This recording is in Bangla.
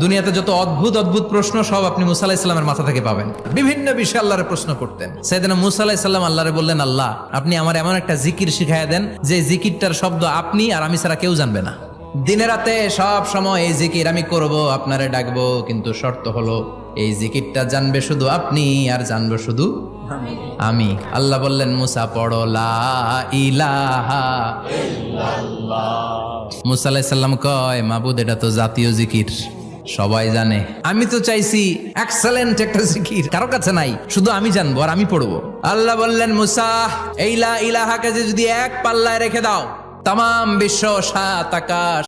দুনিয়াতে যত অদ্ভুত অদ্ভুত প্রশ্ন সব আপনি মুসা আলাইহিস সালামের মাথা থেকে পাবেন। বিভিন্ন বিষয়ে আল্লাহরে প্রশ্ন করতেন। সাইয়েদনা মুসা আলাইহিস সালাম আল্লাহরে বললেন, আল্লাহ আপনি আমার এমন একটা জিকির শিখাইয়া দেন যে জিকিরটার শব্দ আপনি আর আমি ছাড়া কেউ জানবে না। দিনে রাতে সব সময় এই জিকির আমি করব, আপনারে ডাকবো, কিন্তু শর্ত হলো এই জিকিরটা জানবে শুধু আপনি আর জানবো শুধু আমি। আল্লাহ বললেন, মুসা পড়ো লা ইলাহা ইল্লাল্লাহ। মুসা আলাইহিস সালাম কয়, মাবুদ এটা তো জাতীয় জিকির, সবাই জানে। আমি তো চাইছি এক্সেলেন্ট একটা জিকির, কারো কাছে নাই, শুধু আমি জানবো আর আমি পড়বো। আল্লাহ বললেন, মুসা এই লা ইলাহাকে যদি এক পাল্লায় রেখে দাও, তামাম বিশ্ব, সাত আকাশ